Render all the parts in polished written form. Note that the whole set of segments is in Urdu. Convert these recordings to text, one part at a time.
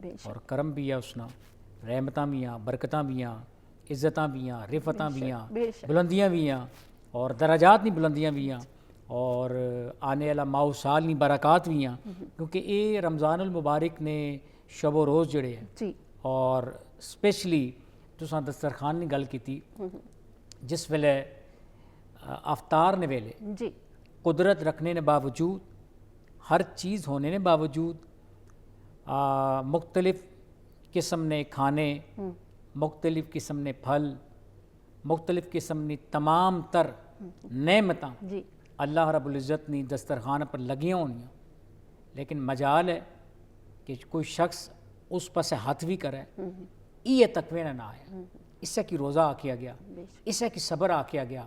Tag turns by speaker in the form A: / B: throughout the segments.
A: بے شک،
B: اور کرم بھی ہے اس نا، رحمتاں بھی ہیں، برکتاں بھی ہیں، عزتاں بھی ہیں، رفتاں بھی ہیں،
A: بے شک،
B: بلندیاں بھی ہیں، اور درجات نہیں بلندیاں بھی ہیں، اور آنے والا ماہ سال نہیں برکات بھی ہیں، کیونکہ یہ رمضان المبارک نے شب و روز جڑے ہیں،
A: جی،
B: اور اسپیشلی تساں دسترخوان کی گل کی جس ویلے افطار نے ویلے
A: جی،
B: قدرت رکھنے نے باوجود، ہر چیز ہونے نے باوجود، مختلف قسم نے کھانے، مختلف قسم نے پھل، مختلف قسم نے تمام تر نعمتاں
A: جی،
B: اللہ رب العزت نے دسترخوان پر لگیاں ہونیاں، لیکن مجال ہے کہ کوئی شخص اس پس ہاتھ بھی کرے، یہ تقوی نہ آئے، اس سے کی روزہ آکھیا گیا، اس سے کی صبر آکھیا گیا،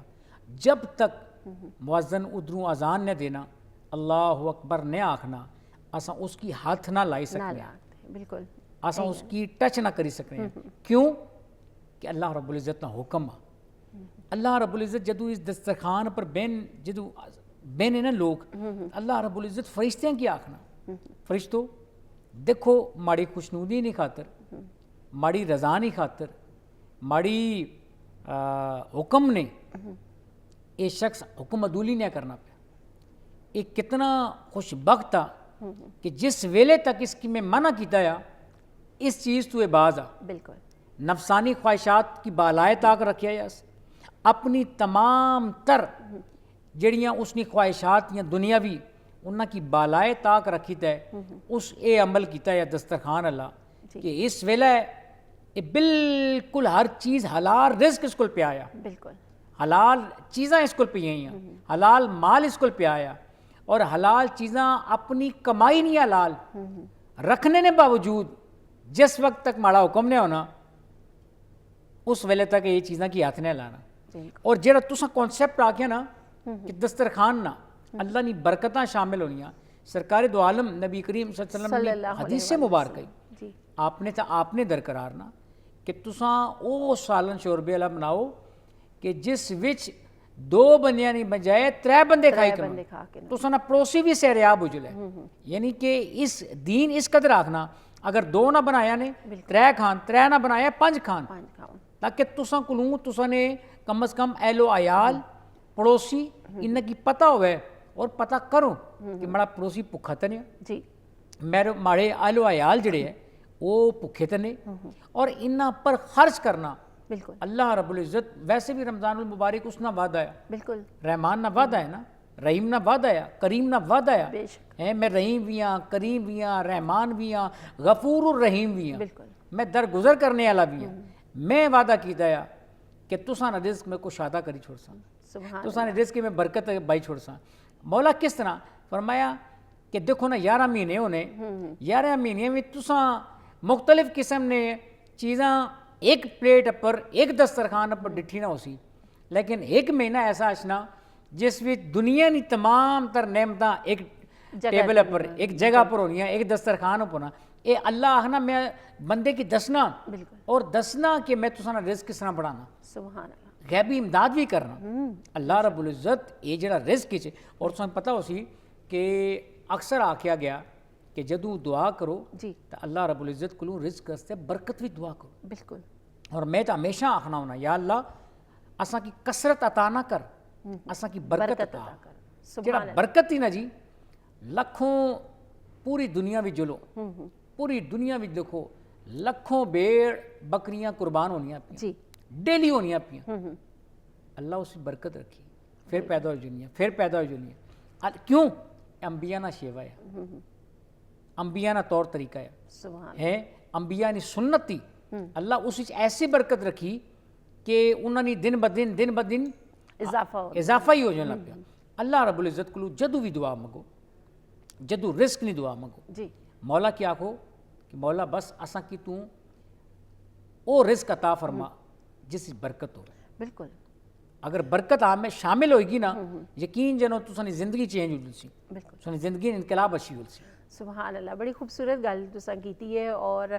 B: جب تک مؤذن ادھروں اذان نے دینا، اللہ اکبر نے آکھنا، اساں اس کی ہاتھ نہ لائی
A: نہ
B: سکتے ہیں،
A: لاتے بالکل،
B: اساں اس کی ٹچ نہ کری سکتے ہیں، کیوں کہ اللہ رب العزت کا حکم ہے۔ اللہ رب العزت جدو اس دسترخوان پر جدو بہنے نا لوگ، اللہ رب العزت فرشتے ہیں کی آکھنا، فرشتو دیکھو ماڑی خوشنودی نہیں خاطر، ماڑی رضا نہیں خاطر، ماڑی حکم نے یہ شخص حکم عدولی نہیں کرنا پیا، یہ کتنا خوش بخت تھا کہ جس ویلے تک اس کی میں منع کیتا ہے اس چیز تو باز آ
A: بالکل،
B: نفسانی خواہشات کی بالائے طاق رکھیا یس، اپنی تمام تر جڑیاں اس نے خواہشات یا دنیاوی انہاں کی بالائے طاق رکھی تے اس اے عمل کیتا ہے دسترخوان اللہ کہ اس ویلے یہ بالکل ہر چیز حلال رزق اس کو پہ آیا،
A: بالکل،
B: حلال چیزاں اس کو پہ ہیں، حلال مال اس کو پہ آیا، اور حلال چیزاں اپنی کمائی نہیں حلال رکھنے نے باوجود جس وقت تک ماڑا حکم نے ہونا اس ویلے تک یہ چیزاں کی ہاتھ نے لانا، اور جڑا تساں کانسیپٹ آ گیا نا کہ دسترخوان نا اللہ نی برکتاں شامل ہونیاں، سرکار دو عالم نبی کریم صلی اللہ علیہ وسلم نے حدیث مبارک
A: جی،
B: آپ نے درقرار نا کہ تساں او سالن شوربے والا بناؤ کہ جس وچ دو بندیاں نہیں بجائے ترے بندے کھائی کرو،
A: کھا کے
B: تساں نا پڑوسی بھی سہریاب ہو جلے، یعنی کہ اس دین اس قدر آکھنا اگر دو نہ بنایا نے ترے کھان، ترے نہ بنایا پنج کھان، تاکہ تساں کلوں تساں نے کم از کم اہل و عیال پڑوسی انہاں کی پتہ ہوئے اور پتہ کرو کہ مڑا پڑوسی بھکھا تے نہیں،
A: جی،
B: ماڑے اہل و عیال جڑے ہیں وہ بھکھے تے نہیں، اور انہاں پر خرچ کرنا
A: بالکل،
B: اللہ رب العزت ویسے بھی رمضان المبارک اس نہ وعدہ ہے،
A: بالکل،
B: رحمان نہ وعدہ ہے نا، رحیم نہ وعدہ ہے، کریم نہ وعدہ ہے،
A: بے شک،
B: میں رحیم بھی ہاں، کریم بھی ہاں، رحمان بھی ہاں، غفور الرحیم بھی ہاں،
A: بالکل،
B: میں درگزر کرنے والا بھی ہاں، میں وعدہ کیتا ہے کہ تساں نہ رزق میں کو شادہ کری چھوڑ ساں،
A: سبحان
B: تساں نے رزق میں برکت بائی چھوڑ ساں۔ مولا کس طرح فرمایا کہ دیکھو نا 11 مہینے ہونے، 11 مہینے میں تساں مختلف قسم نے چیزاں ایک پلیٹ پر ایک دسترخوان پر ڈٹھی نہ ہو سی، لیکن ایک مہینہ ایسا اشنا جس وچ دنیا کی تمام تر نعمتاں ایک ٹیبل پر ایک جگہ پر ہونیاں، ایک دسترخوان پر ہونا، اے اللہ آخنا میں بندے کی دسنا اور دسنا کہ میں تساں رزق کس طرح بڑھانا،
A: سبحان اللہ،
B: غیبی امداد بھی کرنا، اللہ رب العزت یہ جڑا رزق ہے اور تساں پتہ ہو سی کہ اکثر آکھیا گیا کہ جدو دعا کرو
A: جی،
B: تو اللہ رب العزت کو رزق واسطے برکت بھی دعا کرو،
A: بالکل،
B: اور میں تو ہمیشہ آخنا ہونا یا اللہ اساں کی کثرت عطا نہ کر، اساں کی برکت عطا
A: کر،
B: جڑا برکت ہی نا جی لکھوں پوری دنیا بھی جلو، پوری دنیا بھی دیکھو لکھوں بھیڑ بکریاں قربان ہونیاں پیا،
A: جی،
B: ڈیلی ہونیاں پیا، اللہ اس کی برکت رکھی، پھر پیدا ہو جنیاں، پھر پیدا ہو جنیاں، کیوں؟ انبیاء نہ شیوا ہے، انبیاء نہ طور طریقہ ہے، انبیاء نے سنت تھی، اللہ اس ایسی برکت رکھی کہ انہوں نے دن بدن اضافہ ہی ہو جانے لگ پیا۔ اللہ رب العزت کو جدو بھی دعا منگو، جدو رزق نہیں دعا منگو،
A: جی،
B: مولا کیا آکھو کہ مولا بس اساں کی تو او رزق عطا فرما جس برکت ہو،
A: بالکل،
B: اگر برکت میں شامل ہوئے گی نا یقین جنو تساں زندگی چینج ہو سی،
A: بالکل،
B: تساں زندگی انقلاب اچھی ہو سی۔
A: سبحان اللہ، بڑی خوبصورت گل تساں کیتی ہے، اور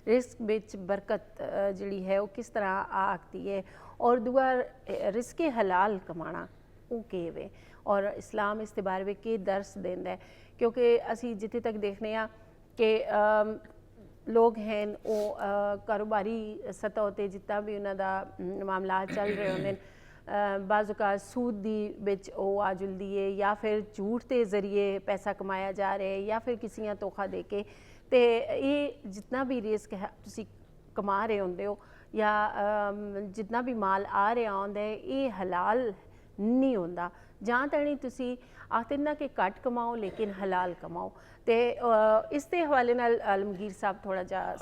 A: رزق وچ برکت جڑی ہے وہ کس طرح آکتی ہے، اور دوسرا رزق حلال کمانا وہ کیویں، اور اسلام اس کے بارے میں کہ درس دیندا ہے، کیونکہ اسی جتنے تک دیکھنے ہاں کہ ਲੋਕ ਹਨ ਉਹ ਕਾਰੋਬਾਰੀ ਸਤਹ ਉਤੇ ਜਿੱਦਾਂ ਵੀ ਉਹਨਾਂ ਦਾ ਮਾਮਲਾਤ ਚੱਲ ਰਹੇ ਹੁੰਦੇ ਬਾਜ਼ ਔਕਾਤ ਸੂਦ ਦੀ ਵਿੱਚ ਉਹ ਆ ਜੁਲਦੀ ਹੈ ਜਾਂ ਫਿਰ ਝੂਠ ਦੇ ਜ਼ਰੀਏ ਪੈਸਾ ਕਮਾਇਆ ਜਾ ਰਿਹਾ ਹੈ ਜਾਂ ਫਿਰ ਕਿਸੇ ਨੂੰ ਧੋਖਾ ਦੇ ਕੇ ਤੇ ਇਹ ਜਿੰਨਾ ਵੀ ਰਿਸਕ ਹੈ ਤੁਸੀਂ ਕਮਾ ਰਹੇ ਹੁੰਦੇ ਹੋ ਜਾਂ ਜਿੰਨਾ ਵੀ ਮਾਲ ਆ ਰਿਹਾ ਹੁੰਦਾ ਹੈ ਇਹ ਹਲਾਲ ਨਹੀਂ ਹੁੰਦਾ ਜਾਂ ਤਣੀ ਤੁਸੀਂ ਆਖਦੇ ਨਾ ਕਿ ਘੱਟ ਕਮਾਓ ਲੇਕਿਨ ਹਲਾਲ ਕਮਾਓ ਤੇ ਇਸ ਦੇ ਹਵਾਲੇ ਨਾਲ ਆਲਮਗੀਰ ਸਾਹਿਬ ਥੋੜਾ ਜਿਹਾ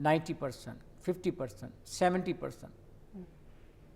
B: 90% 50% 70%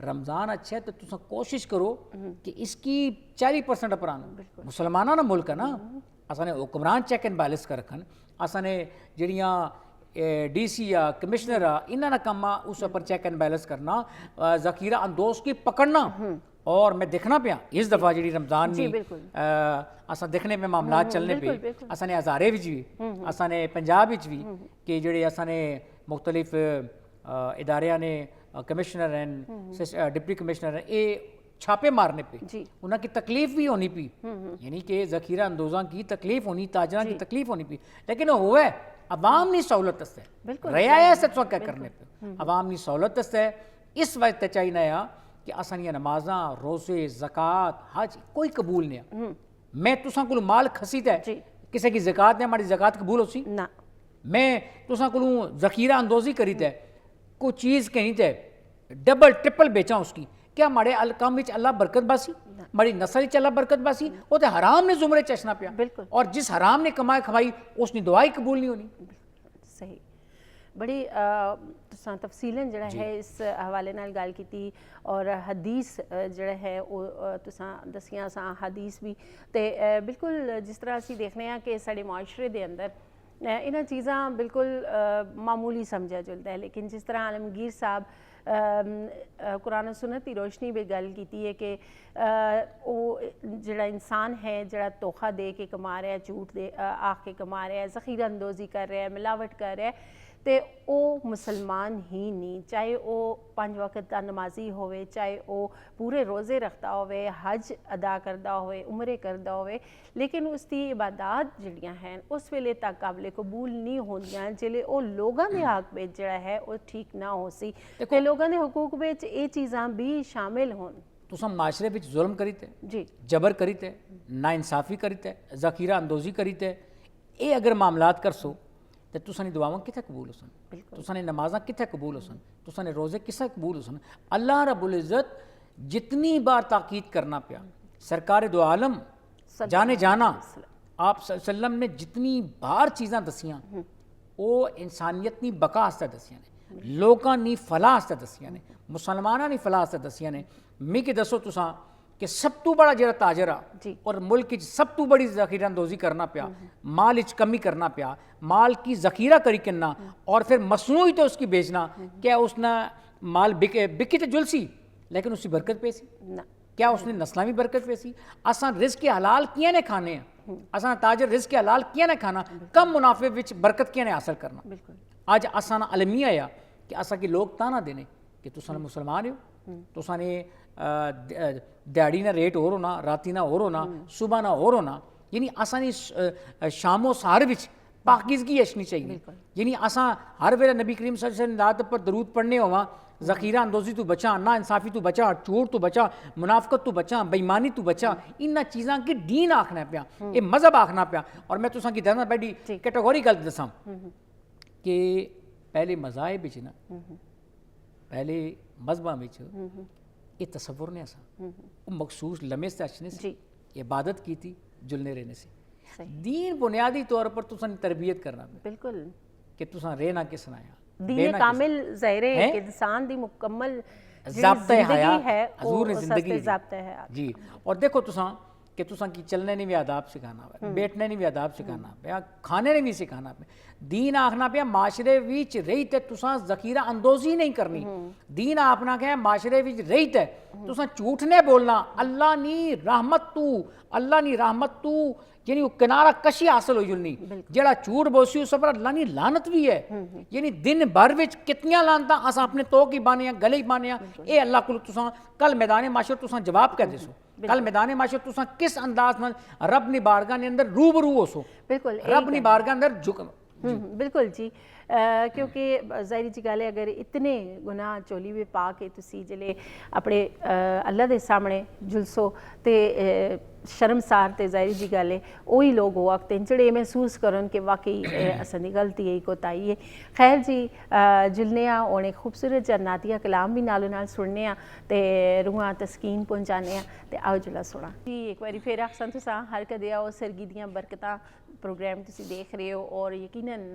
B: رمضان اچھا ہے تو تساں کوشش کرو کہ اس کی 40% اپران مسلمانہ نا ملک ہے نا اساں نے حکمران چیک اینڈ بیلنس کر رکھن اساں نے جڑیاں ڈی سی یا کمشنر انہاں دا کم اس پر چیک اینڈ بیلنس کرنا ذخیرہ اندوز کی پکڑنا اور میں دیکھنا پیا اس دفعہ جڑی رمضان میں اساں دیکھنے پہ معاملات چلنے پہ اساں نے ہزارے وچ بھی اساں نے پنجاب وچ بھی کہ جڑے اساں نے مختلف اداریاں نے کمشنر ہیں ڈپٹی کمشنر ہیں اے چھاپے مارنے پہ انہاں کی تکلیف بھی ہونی پی یعنی کہ ذخیرہ اندوزاں کی تکلیف ہونی تاجراں کی تکلیف ہونی پی لیکن وہ ہے عوام نہیں سہولت ہے ریا سے تو کیا کرنے پہ عوام نہیں سہولت ہے اس وقت چاہیے ہے کہ اساں یہ نمازاں روزے زکوٰۃ حج کوئی قبول نہیں میں تساں کو مال خسیتا ہے کسی کی زکوٰۃ نے ہماری زکوٰۃ قبول ہو سی میں تساں کو ذخیرہ اندوزی کریتا ہے کوئی چیز کہیں تے ڈبل ٹرپل بیچاں اس کی کیا ہمارے کام وچ اللہ برکت باسی ہماری نسل وچ اللہ برکت باسی وہ تے حرام نے زمرے چشنا پیا اور جس حرام نے کمائی کھوائی اس نے دعائی قبول نہیں ہونی
A: صحیح بڑی تساں تفصیلاً جڑا ہے اس حوالے نال گل کیتی اور حدیث جڑا ہے وہ تساں دسیاں ساں حدیث بھی تے بالکل جس طرح اسی دیکھنے ہیں کہ ساڈے معاشرے دے اندر انہاں چیزاں بالکل معمولی سمجھا جلدا ہے لیکن جس طرح عالمگیر صاحب قرآن و سنت کی روشنی بھی گل کیتی ہے کہ وہ جڑا انسان ہے جڑا دھوکھا دے کے کما رہا ہے جھوٹ دے آکھ کے کما رہا ہے ذخیرہ اندوزی کر رہا ہے ملاوٹ کر رہا ہے تے او مسلمان ہی نہیں چاہے او 5 وقت دا نمازی ہوئے چاہے او پورے روزے رکھتا ہوئے حج ادا کردا ہوئے عمرے کردا ہوئے لیکن اس دی عبادات جڑیاں ہیں اس ویلے تک قابل قبول نہیں ہوندیاں جلے او لوگاں دے حق وچ جڑا ہے او ٹھیک نہ ہو سی تے لوگاں دے حقوق وچ اے چیزاں بھی شامل ہون
B: تساں معاشرے وچ ظلم کریتے جبر کریتے ناانصافی کریتے ذخیرہ اندوزی کریتے اے اگر معاملات کرسو تے تساں نے دعاواں کتھے قبول ہوسن تساں نے نمازاں کتھے قبول ہوسن تساں نے روزے کسے قبول ہوسن اللہ رب العزت جتنی بار تاکید کرنا پیا سرکار دو عالم جانے جانا آپ صلی اللہ علیہ وسلم نے جتنی بار چیزاں دسیاں وہ انسانیت نی بقا واسطے دسیاں نے لوکاں نی فلاح واسطے دسیاں نے مسلماناں نی فلاح واسطے دسیاں نے میں کہ دسو تساں کہ سب تو بڑا جڑا تاجر اور ملک سب تو بڑی ذخیرہ اندوزی کرنا پیا مال اچ کمی کرنا پیا مال کی ذخیرہ کری کرنا اور پھر مصنوعی تو اس کی بیچنا کیا اس نے مال بکی تو جلسی لیکن اس کی برکت پہ سی کیا اس نے نسلاں بھی برکت پہ سی اساں رزق حلال کیا نے کھانے ہیں اساں تاجر رزق حلال کیا نے کھانا کم منافع وچ برکت کیا نے حاصل کرنا اج اساں علمیہ آیا کہ اساں کی لوگ تانا دینے کہ تساں مسلمان ہو تساں نے دیہڑی نہ ریٹ اور ہونا راتی نہ اور ہونا صبح نہ اور ہونا یعنی اساں نے شام و سحر وچ پاکیزگی اشنی چاہیے یعنی اساں ہر ویلے نبی کریم صلی اللہ علیہ وسلم ذات پر درود پڑھنے ہوا ذخیرہ اندوزی تو بچا نا انصافی تو بچا چور تو بچا منافقت تو بچا بےایمانی تو بچا انہاں چیزاں کی دین آکھنا پیا یہ مذہب آکھنا پیا اور میں تساں کی دسنا بیٹھی کیٹیگوری گل دساں کہ پہلے مذاہب وچ نا پہلے مذہباں وچ یہ تصور نہیں اساں وہ مخصوص لمحے سے اچھنے سے عبادت کی تھی جلنے رہنے سے دین بنیادی طور پر تساں تربیت کرنا
A: بالکل
B: کہ تساں رہنا کس نہ
A: دین کامل ظاہر ہے کہ انسان دی مکمل
B: ضابطہ حیات
A: ہے
B: حضور نے زندگی
A: ضابطہ ہے
B: جی اور دیکھو تساں کہ تساں کی چلنے نے بھی آداب سکھانا پیا بیٹھنے نے بھی آداب سکھانا پیا کھانے نے بھی سکھانا پیا دین آکھنا پیا معاشرے وچ رہی تے تساں ذخیرہ اندوزی نہیں کرنی دین آکھنا کہ معاشرے وچ رہی تے تساں جھوٹ نہیں بولنا اللہ نی رحمت تو یعنی وہ کنارہ کشی حاصل ہوئی جلنی جڑا جھوٹ بولسی اس پر اللہ نی لعنت بھی ہے یعنی دن بھر وچ کتنیاں لعنتاں اساں اپنے تو کی بانیاں گلے بانیاں اے اللہ کو تساں کل میدان معاشر تساں جواب کر دیسو کل میدان معاشر تساں کس انداز نال رب نی بارگاہ نے اندر روبرو ہوسو
A: بالکل
B: رب نی بارگاہ اندر جھک
A: بالکل جی کیونکہ ظاہری جی گل ہے اگر اتنے گناہ چولی میں پا کے تسی جلے اپنے اللہ دے سامنے جلسو تے شرمسار تے ظاہری جی گل ہے وہی لوگ ہو وقت جڑے محسوس کرن کہ واقعی اساں دی غلطی ہے کوتاہی ہے خیر جی جلنے اونے خوبصورت جناتیہ کلام بھی نالو نال سننے تے روحاں تسکین پہنچانے تے آؤ جلا سنا جی ایک باری پھر آخساں تساں ہر کدے آؤ سرگی دیاں برکتاں پروگرام تسی دیکھ رہے ہو اور یقیناً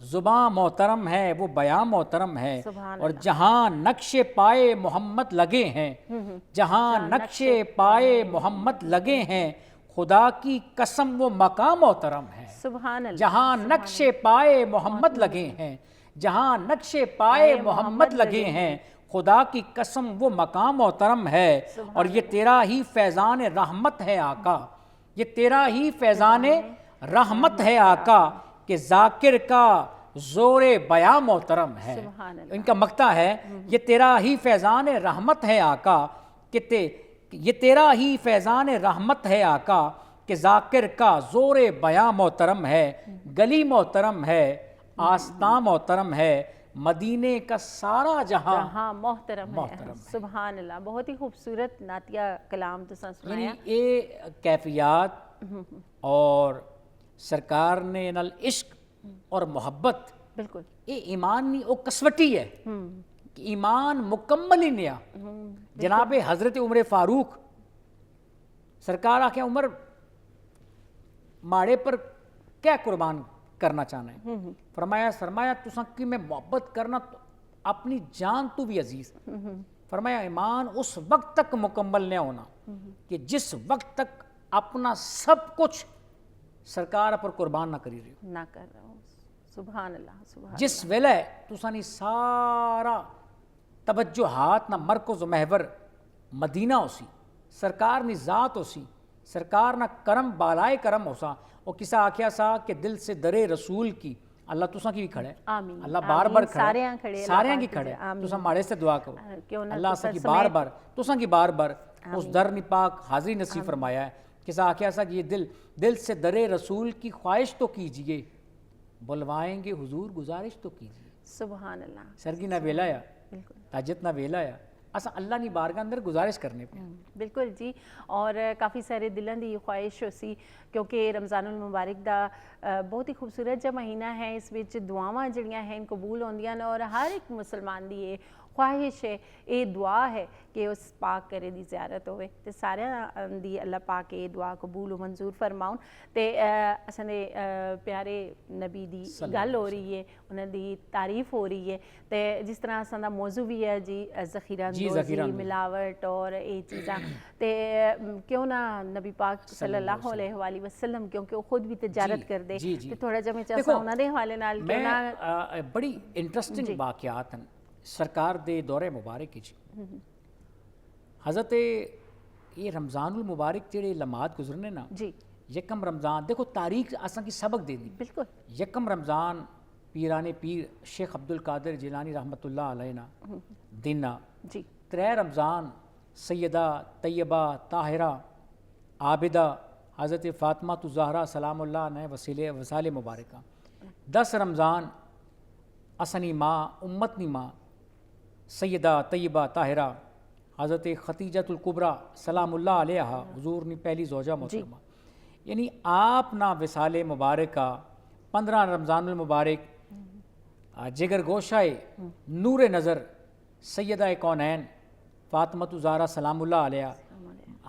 B: زباں محترم ہے وہ بیاں محترم ہے،
A: سبحان
B: اور جہاں نقش پائے محمد لگے ہیں، جہاں نقش پائے محمد لگے ہیں، خدا کی قسم وہ مقام محترم ہے۔
A: سبحان اللہ،
B: جہاں نقش پائے محمد لگے ہیں، جہاں نقش پائے محمد لگے ہیں، خدا کی قسم وہ مقام محترم ہے۔ اور یہ تیرا ہی فیضان رحمت ہے آقا، یہ تیرا ہی فیضان رحمت ہے آقا، کہ ذاکر کا زور بیاں محترم ہے۔
A: سبحان اللہ،
B: ان کا مقطع ہے، یہ تیرا ہی فیضان رحمت ہے آقا، کہ یہ تیرا ہی فیضان رحمت ہے آقا، کہ ذاکر کا زور بیاں محترم ہے، گلی محترم ہے، آستاں محترم ہے، مدینے کا سارا جہاں
A: جہاں محترم ہے۔ سبحان اللہ، بہت ہی خوبصورت نعتیہ کلام تساں سنایا۔
B: یعنی یہ کیفیات اور سرکار نے نال عشق اور محبت،
A: بالکل،
B: یہ ایمان نہیں، وہ کسوٹی ہے کہ ایمان مکمل ہی نیا۔ جناب حضرت عمر فاروق سرکار آکھیں عمر ماڑے پر کیا قربان کرنا چاہنا ہے؟ فرمایا تساں کی میں محبت کرنا تو اپنی جان تو بھی عزیز۔ فرمایا ایمان اس وقت تک مکمل نہیں ہونا کہ جس وقت تک اپنا سب کچھ سرکار پر قربان نہ کری رہی ہو،
A: نہ کر رہا ہوں۔ سبحان اللہ، سبحان
B: جس ویلے تساں نے سارا توجہات نہ مرکز و محور مدینہ ہو سی، سرکار نی ذات ہو سی، سرکار نہ کرم بالائے کرم ہو سا، اور کسا آکھیا سا کہ دل سے درے رسول کی، اللہ تساں کی بھی کھڑا ہے،
A: آمین،
B: اللہ بار بار کھڑا
A: سارے
B: ہے،
A: ہاں کھڑے،
B: سارے کی کھڑا ہے، تساں ماڑے سے دعا کرو،
A: کیوں نہ
B: اللہ کی بار بار تساں کی بار بار اس در نی پاک حاضری نصیب فرمایا ہے۔ کسا آکھیا سا کہ یہ دل سے درے رسول کی خواہش تو کیجئے، بلوائیں گے حضور گزارش تو کیجئے۔
A: سبحان اللہ،
B: سرگی نہ ویلا یا
A: بالکل
B: تاجت نہ ویلا یا اسا اللہ نی بارگاہ اندر گزارش کرنے پہ۔
A: بالکل جی، اور کافی سارے دلوں دی خواہش ہو سی، کیونکہ رمضان المبارک دا بہت ہی خوبصورت جا مہینہ ہے، اس وچ دعاواں جڑیاں ہیں قبول ہوندیاں نے، اور ہر ایک مسلمان دی یہ خواہش ہے، یہ دعا ہے کہ اس پاک کرے دی زیارت ہوئے، تے سارے دی اللہ پاک یہ دعا قبول و منظور فرماؤن۔ تے اساں دے پیارے نبی دی گل ہو رہی ہے، انہاں دی تعریف ہو رہی ہے، تے جس طرح اساں دا موضوع بھی ہے جی ذخیرہ اندوزی، ملاوٹ اور یہ چیزاں، تے کیوں نہ نبی پاک صلی اللہ علیہ وآلہ وسلم، کیونکہ وہ خود بھی تجارت کر دے، تے تھوڑا جا میں چاہتا انہاں دے حوالے نال کیوں نہ
B: میں بڑی انٹرسٹنگ واقعات ہیں سرکار دے دورے مبارک کی جی۔ حضرت یہ رمضان المبارک جڑے لمحات گزرنے نا،
A: جی
B: یکم رمضان دیکھو تاریخ اساں کی سبق دے دی،
A: بالکل
B: یکم رمضان پیران پیر شیخ عبد القادر جیلانی رحمۃ اللہ علیہ نا دینا،
A: جی
B: 3 رمضان سیدہ طیبہ طاہرہ عابدہ حضرت فاطمہ الزہرا سلام اللہ علیہ وسیلے وسال مبارکہ، 10 رمضان اسنی ماں امتنی ماں سیدہ طیبہ طاہرہ حضرت ختیجۃ الکبریٰ سلام اللہ علیہ حضور نے پہلی زوجہ محترمہ، یعنی آپ نا وصال مبارکہ 15 رمضان المبارک جگر گوشائے نور نظر سیدہ کونین فاطمہ الزہرا سلام اللہ علیہ،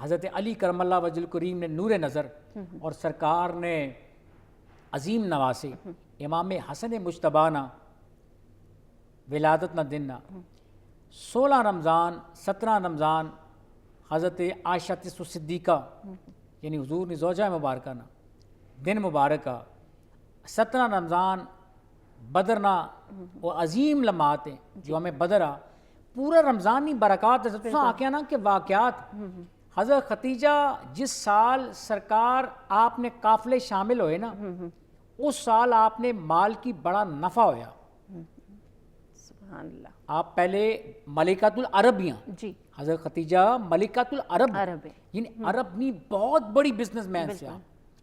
B: حضرت علی کرم اللہ وجہ الکریم نے نور نظر، اور سرکار نے عظیم نواسے امام حسن مجتبیٰ نا ولادت نہ دن، 16 رمضان 17 رمضان حضرت عائشہ صدیقہ یعنی حضور نے زوجہ مبارکہ نا دن مبارکہ، 17 رمضان بدر نا وہ عظیم لمحات ہیں جو ہمیں بدر آ پورا رمضان نہیں برکات ہے۔ تو آکھیا نا کہ واقعات حضرت ختیجہ جس سال سرکار آپ نے قافلے شامل ہوئے نا، اس سال آپ نے مال کی بڑا نفع ہویا،
A: سبحان اللہ،
B: آپ پہلے ملکۃ العرب ہیں،
A: جی
B: حضرت ختیجہ ملکۃ العرب
A: عرب ہے،
B: یعنی عرب نی بہت بڑی بزنس مین سے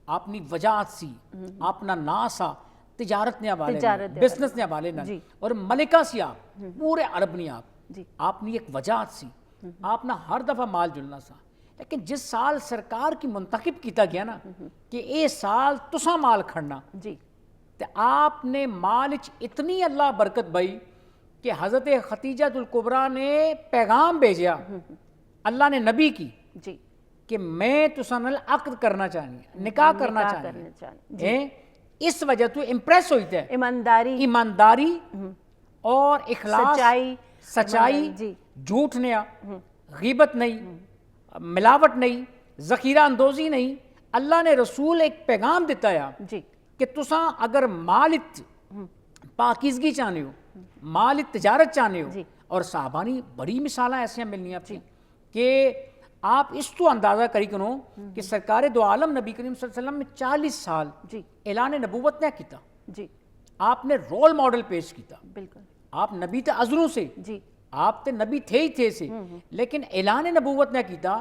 B: آپ نی وجاہت سی، آپ نا نا سا تجارت نے حوالے بزنس نے حوالے نہ، اور ملکہ سی آپ پورے عرب نہیں آپ نی ایک وجاہت سی، آپ نا ہر دفعہ مال جلنا سا، لیکن جس سال سرکار کی منتخب کیتا گیا نا کہ اے سال تساں مال کھڑنا،
A: جی
B: تے آپ نے مال اتنی اللہ برکت بھائی کہ حضرت ختیجہ الکبریٰ نے پیغام بھیجیا اللہ نے نبی کی
A: جی
B: کہ میں تساں نال عقد کرنا چاہنی، نکاح کرنا چاہنی، اس وجہ تو امپریس ہوئی ہے ایمانداری اور اخلاص سچائی
A: جی
B: جھوٹ نہیں غیبت نہیں ملاوٹ نہیں ذخیرہ اندوزی نہیں. اللہ نے رسول ایک پیغام دیتا ہے
A: جی
B: کہ تساں اگر مال پاکیزگی چاہنے ہو مال تجارت چاہنے ہو
A: جی.
B: اور صحابانی بڑی مثالیں ایسے ملنی آپ کہ آپ اس تو اندازہ کری کنو کہ سرکار دو عالم نبی کریم صلی اللہ علیہ وسلم میں 40 سال
A: جی
B: اعلان نبوت نے کیتا
A: جی
B: آپ نے رول ماڈل پیش کیتا
A: بالکل
B: آپ نبی تے ازروں سے
A: جی
B: آپ تے نبی تھے ہی تھے سے لیکن اعلان نبوت نے کیتا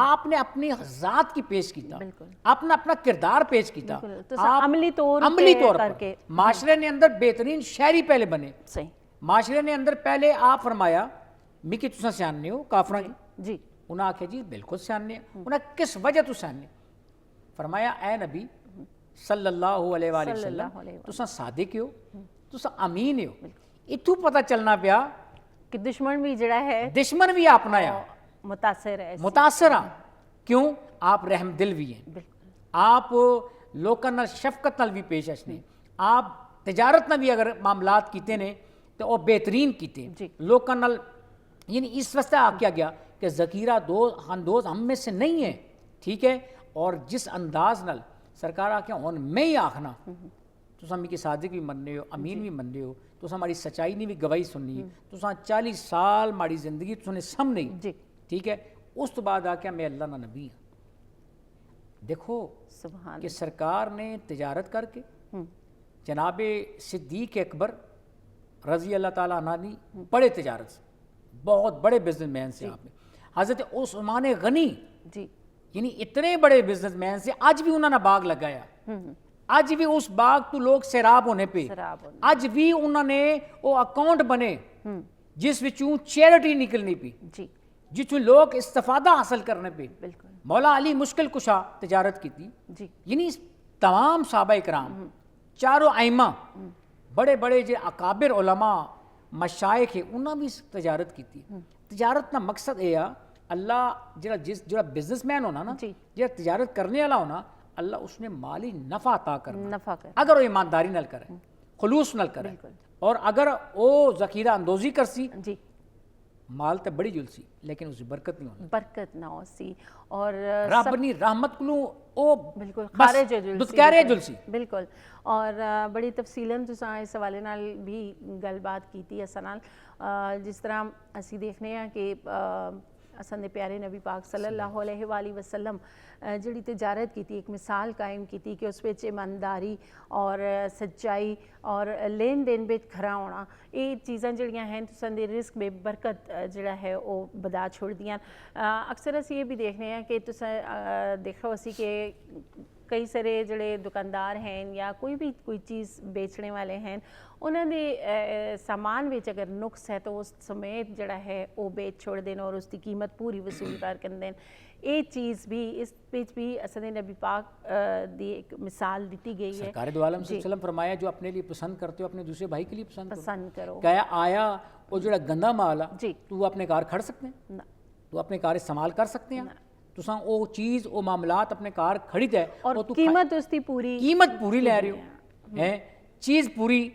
B: آپ نے اپنی ذات کی پیش کیتا
A: بالکل
B: آپ نے اپنا کردار پیش کیتا
A: تو عملی طور
B: پر معاشرے نے اندر بہترین شہری پہلے بنے
A: صحیح
B: معاشرے نے اندر پہلے آپ فرمایا مکی تساں سیانے ہو کافراں
A: جی
B: انہاں آکھیا جی بالکل سیانے انہاں کس وجہ تو سیانے فرمایا اے نبی صلی اللہ علیہ وآلہ وسلم تساں صادق ہو تساں امین ہو اتھوں پتہ چلنا پیا
A: کہ دشمن بھی جڑا ہے
B: دشمن بھی اپنایا متاثر کیوں آپ رحم دل بھی ہیں آپ لوکاں نال شفقت نال بھی پیش آنے آپ تجارت نال بھی اگر معاملات کیتے نے تو وہ بہترین کیتے لوکاں نال یعنی اس واسطے آکھیا گیا کہ ذخیرہ اندوز ہم میں سے نہیں ہے ٹھیک ہے. اور جس انداز نال سرکار آکھیا ہن میں ہی آکھنا تساں میری صادق بھی مننے ہو امین بھی مننے ہو تساں ہماری سچائی نہیں بھی گواہی سننی تساں 40 سال ہماری زندگی تساں نے سامنے ٹھیک ہے. اس تو بعد آکھیا میں اللہ نا نبی ہوں. دیکھو کہ سرکار نے تجارت کر کے جناب صدیق اکبر رضی اللہ تعالیٰ عنہ نے بڑے تجارت سے بہت بڑے بزنس مین سے آپ نے حضرت عثمان غنی یعنی اتنے بڑے بزنس مین سے آج بھی انہوں نے باغ لگایا آج بھی اس باغ تو لوگ سیراب ہونے پہ آج بھی انہوں نے وہ اکاؤنٹ بنے جس وچوں چیریٹی نکلنی پی جس میں لوگ استفادہ حاصل کرنے پہ مولا علی مشکل کشا تجارت کی تھی یعنی تمام صحابہ اکرام چاروں ائمہ بڑے بڑے جو اکابر علماء مشائخ ہیں انہوں نے بھی تجارت کی تھی. تجارت کا مقصد یہ ہے اللہ جڑا بزنس مین ہونا نا جڑا تجارت کرنے والا ہونا اللہ اس نے مالی نفع عطا کرنا اگر وہ ایمانداری نال کرے خلوص نال کرے اور اگر وہ ذخیرہ اندوزی کر سی مال تے بڑی جل سی لیکن اس برکت نہیں ہونا
A: برکت نہ ہو سی اور
B: رب نی رحمت کو او
A: بالکل خارج
B: جل سی
A: بالکل. اور بڑی تفصیلاً تساں اس حوالے نال بھی گل بات کیتی اساں نال جس طرح اسی دیکھنے ہیں کہ اساں دے پیارے نبی پاک صلی اللہ علیہ وآلہ وسلم جڑی تجارت کیتی ایک مثال قائم کیتی کہ اس وچ ایمانداری اور سچائی اور لین دین وچ کھرا ہونا یہ چیزاں جڑیاں ہیں تساں دے رزق میں برکت جڑا ہے وہ بدا چھوڑ دیاں. اکثر اسی یہ بھی دیکھنے ہیں کہ تساں دیکھو اسی کہ کئی سارے جڑے دکاندار ہیں یا کوئی چیز بیچنے والے ہیں انہوں نے سامان وچ اگر نقص ہے تو اس سمیت جڑا ہے وہ بیچ چھوڑ دین اور اس کی قیمت پوری وصول کر دین. یہ چیز بھی اس وچ بھی اسد نبی پاک دی ایک مثال دیتی گئی ہے.
B: سرکار دو عالم صلی اللہ علیہ وسلم فرمایا جو اپنے لیے پسند کرتے ہو اپنے دوسرے بھائی کے لیے
A: پسند کرو.
B: کہا آیا وہ جڑا گندا مال ہے تو اپنے کار کھڑ سکتے ہیں تو اپنے کار استعمال کر سکتے ہیں تساں او چیز او معاملات اپنے کار کھڑی تے
A: اور قیمت اس دی
B: قیمت پوری لے رہے ہو ہیں چیز پوری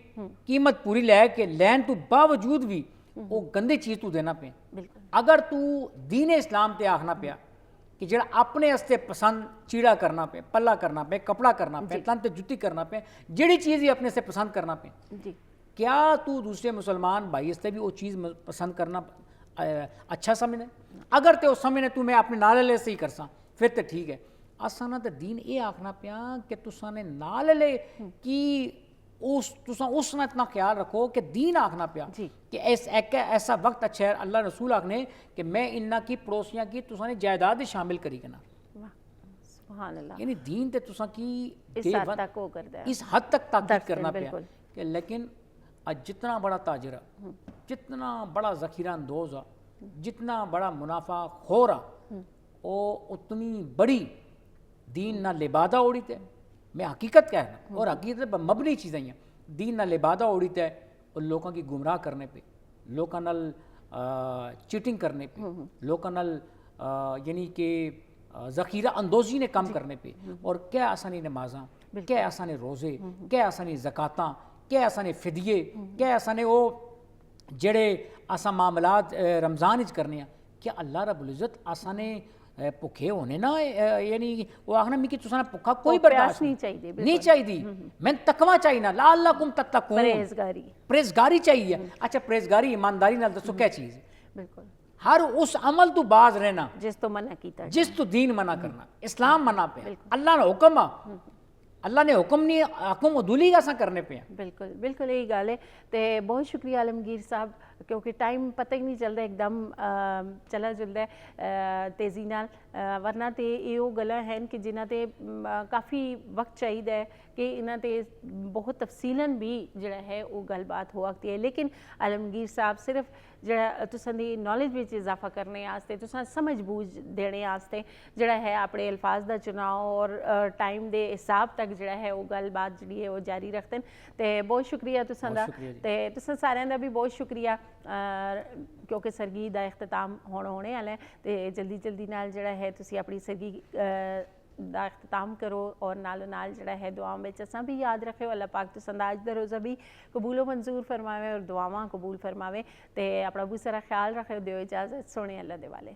B: قیمت پوری لے کے لین تو باوجود بھی وہ گندی چیز تو دینا پے. اگر تو دین اسلام تے آکھنا پیا کہ جڑا اپنے استے پسند چیڑا کرنا پے پلا کرنا پے کپڑا کرنا پے تن تے جتی کرنا پے جڑی چیز ہی اپنے سے پسند کرنا پے کیا تو دوسرے مسلمان بھائی استے بھی وہ چیز پسند کرنا اچھا سمجھنے اگر تے وہ سمجھنے تو میں اپنے نال لے سے ہی کرساں پھر تے ٹھیک ہے. اساں تے دین یہ آکھنا پیا کہ تساں نے نال لے کی تساں اس نے اتنا خیال رکھو کہ دین آکھنا پیا کہ ایسا وقت اچھا ہے اللہ رسول آکھنے کہ میں انہاں کی پڑوسیاں کی تساں نے جائیداد شامل کری کنا
A: سبحان اللہ
B: یعنی دین تے تساں کی
A: اس
B: حد تک تاکید کرنا پیا کہ لیکن جتنا بڑا تاجر ہے جتنا بڑا ذخیرہ اندوز ہے جتنا بڑا منافع خور ہے وہ اتنی بڑی دین نہ لبادہ اوڑی تے میں حقیقت کہنا اور حقیقت مبنی چیزیں ہیں دین نہ لبادہ اوڑی تے اور لوگوں کی گمراہ کرنے پہ لوگوں نال چیٹنگ کرنے پہ لوگوں نال یعنی کہ ذخیرہ اندوزی نے کم کرنے پہ اور کیا آسانی نمازاں کہ ایسا نے روزے کہ ایسا نے زکاتاں کہ ایسا نے فدیے کہ ایسا نے وہ جڑے اساں معاملات رمضان وچ کرنے ہیں کہ اللہ رب العزت اساں نے بھکھے ہونے نا یعنی وہ آخنا مکی تساں بھکھا کوئی برداشت
A: نہیں چاہیے
B: نہیں چاہیے میں تقوی چاہیے نا لعلکم تتقون پرہیزگاری چاہیے اچھا پرہیزگاری ایمانداری نال دسو کیا چیز ہے
A: بالکل
B: ہر اس عمل تو باز رہنا
A: جس تو منع کیتا
B: جس تو دین منع کرنا اسلام منع پہ اللہ نے حکم اللہ نے حکم نہیں حکم عدولی کا کرنے پہ
A: بالکل بالکل یہی گل ہے تے بہت شکریہ عالمگیر صاحب کیونکہ ٹائم پتہ ہی نہیں چلتا ایک دم چلا جلدا ہے تیزی نال ورنہ تے یہ گلاں ہیں کہ جنہاں تے کافی وقت چاہیے کہ انہاں تے بہت تفصیلاً بھی جڑا ہے وہ گل بات ہو سکتی ہے لیکن عالمگیر صاحب صرف جڑا تساں دی نالج وچ اضافہ کرنے واسطے تساں سمجھ بوجھ دینے واسطے جڑا ہے اپنے الفاظ دا چناؤ اور ٹائم دے حساب تک جڑا ہے وہ گل بات جڑی ہے وہ جاری رکھتے ہیں تے بہت شکریہ تساں دا تے تساں سارے دا بھی بہت شکریہ کیونکہ سرگی دا اختتام ہونے والا ہے تے جلدی جلدی نال جڑا ہے تسی اپنی سرگی دا اختتام کرو اور نالو نال جڑا ہے دعاؤں وچ اساں بھی یاد رکھو اللہ پاک تساں دا اج دا روزہ بھی قبول و منظور فرماوے اور دعاواں قبول فرماوے تے اپنا بہت سارا خیال رکھو دیو اجازت سونے اللہ دے والے